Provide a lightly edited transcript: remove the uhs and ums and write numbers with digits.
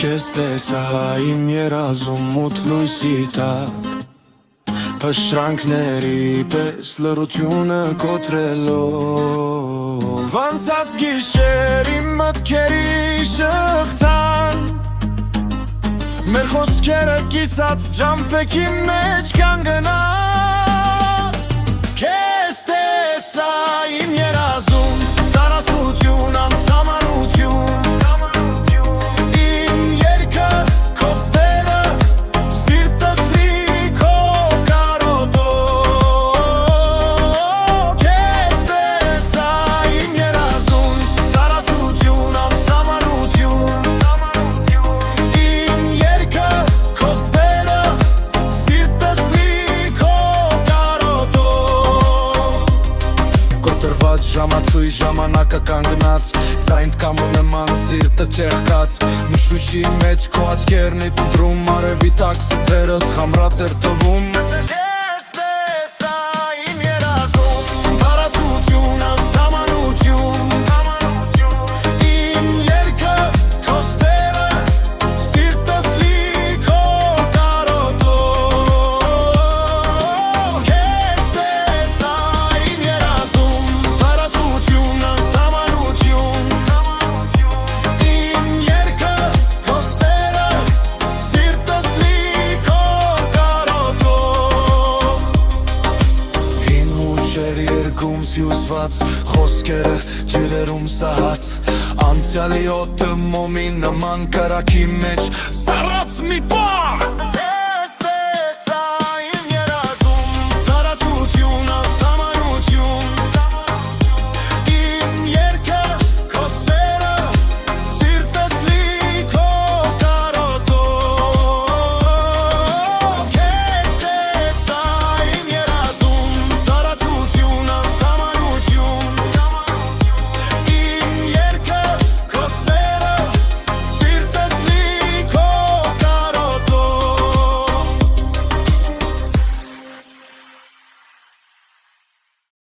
Քեզ տեսա իմ երազում մութ լույսի տակ Փշրանքների պես լռությունը կոտրելով Անցած գիշեր իմ մտքերի շղթան Մեր խոսքերը կիսած ջամփեքի մեջ կանգնած Քեզ տեսա իմ երազում տարածություն անսահմանություն Ժամացույ ժամանակը կանգնած Ձայնդ կամու նման սիրտը չեղկած Մշուշի մեջ քո աչքերն ի պնդրում Արևի տակ սվերդ խամրած էր թվում Քեզ տեսա իմ երազում Տարածություն անսահմանություն Իմ երգը քո ստերը Սիրտս լի քո կարոտով Քեզ տեսա իմ երազում Սյուսված խոսքերը ջրերում սահած Անցյալի օդը մոմի նման կարակի մեջ Սառած մի բան